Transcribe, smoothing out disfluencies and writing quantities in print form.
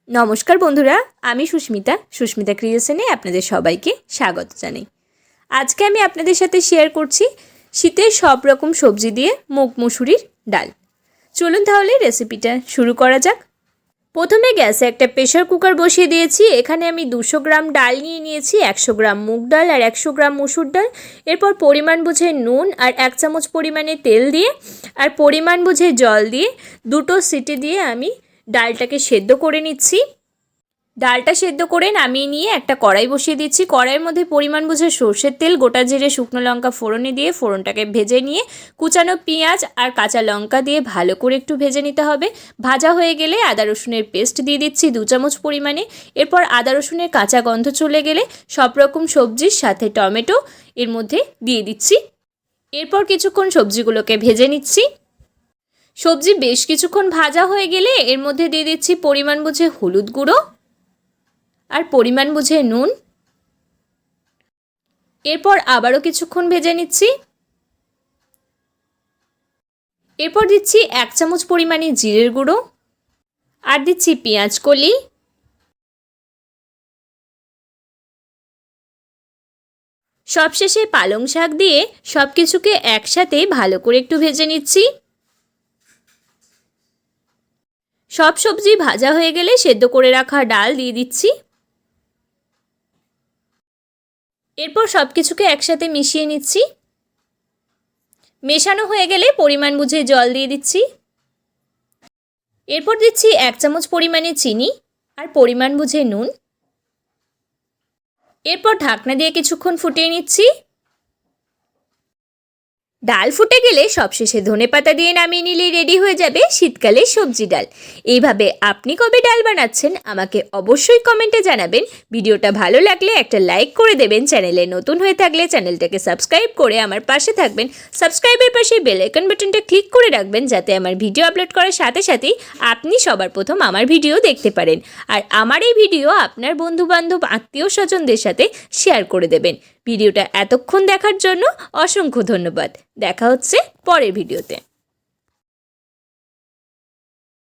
नमस्कार बंधुरा आमी सुष्मिता क्रिएशने आपनादेर सबाइके स्वागत जानाई। आज के आमी आपनादेर साथे शेयर करछि शीतेर सब रकम सब्जी दिए मुग मसुरिर डाल। चलुन ताहले रेसिपिटा शुरू करा जाक। प्रथमे ग्यासे एक प्रेसार कुकार बसिए दिएछि। एखाने आमी 200 ग्राम डाल निये निएछि, 100 ग्राम मुग डाल और 100 ग्राम मसुर डाल। एरपर परिमाण बुझे नुन और 1 चामच परिमाणे तेल दिए और परिमाण बुझे जल दिए दुटो सीटी दिए आमी डालटाके सेদ্ধ करे निচ্ছি। डालटा सेদ্ধ करे नामिয়ে নিয়ে একটা কড়াই বসিয়ে দিচ্ছি। কড়াইয়ের মধ্যে পরিমাণ বুঝে সরষের তেল, গোটা জিরে, শুকনো লঙ্কা ফোড়নে দিয়ে ফোড়নটাকে ভেজে নিয়ে কুচানো পেঁয়াজ আর কাঁচা লঙ্কা দিয়ে ভালো করে একটু ভেজে নিতে হবে। ভাজা হয়ে গেলে আদা রসুনের পেস্ট দিয়ে দিচ্ছি 2 চামচ পরিমাণে। এরপর আদা রসুনের কাঁচা গন্ধ চলে গেলে সব রকম সবজির সাথে টমেটো এর মধ্যে দিয়ে দিচ্ছি। এরপর কিছুক্ষণ সবজিগুলোকে ভেজে নিচ্ছি। सब्जी बेश किछुक्षण भाजा हो गेले एर मध्य दिए दिচ্ছি परिमाण बुझे हलुद गुड़ो और परिमाण बुझे नुन। एरपर आबारो किछुक्षण भेजे निচ্ছি। एरपर दिচ্ছি 1 चामच परिमाणे जिरेर गुड़ो और दिচ্ছি पेঁয়াজ कली। सबशेषे पालং शाक दिए सबकिछुके एकसाथे भालो करे एकटु भेजे निচ্ছি। सब सब्जी भाजा हो गेले सेদ্ধ करे रखा डाल दिए दिচ্ছি। एरपर सबकिछुके एकसाथे मिशिए निচ্ছি। मेशानो हो गेले परिमाण बुझे जल दिए दिচ্ছি। एरपर दिচ্ছি 1 चामच परिमाणे चीनी और परिमाण बुझे नुन। एरपर ढाकना दिए किछुक्षण फुटिए निচ্ছি। डाल फुटे गेले सबशेषे धनेपाता दिए नामिয়ে নিলেই रेडी हो जाबे शीतकाले सब्जी डाल। এইভাবে আপনি কবে ডাল বানাচ্ছেন আমাকে অবশ্যই কমেন্টে জানাবেন। ভিডিওটা ভালো লাগলে একটা লাইক করে দেবেন। চ্যানেলে নতুন হয়ে থাকলে চ্যানেলটাকে সাবস্ক্রাইব করে আমার পাশে থাকবেন। সাবস্ক্রাইবের পাশে বেল আইকন বাটনটা ক্লিক করে রাখবেন যাতে আমার ভিডিও আপলোড করার সাথে সাথেই আপনি সবার প্রথম আমার ভিডিও দেখতে পারেন। আর আমার এই ভিডিও আপনার বন্ধু-বান্ধব আত্মীয়-স্বজনদের সাথে শেয়ার করে দেবেন। ভিডিওটা এতক্ষণ দেখার জন্য অসংখ্য ধন্যবাদ। দেখা হচ্ছে পরের ভিডিওতে।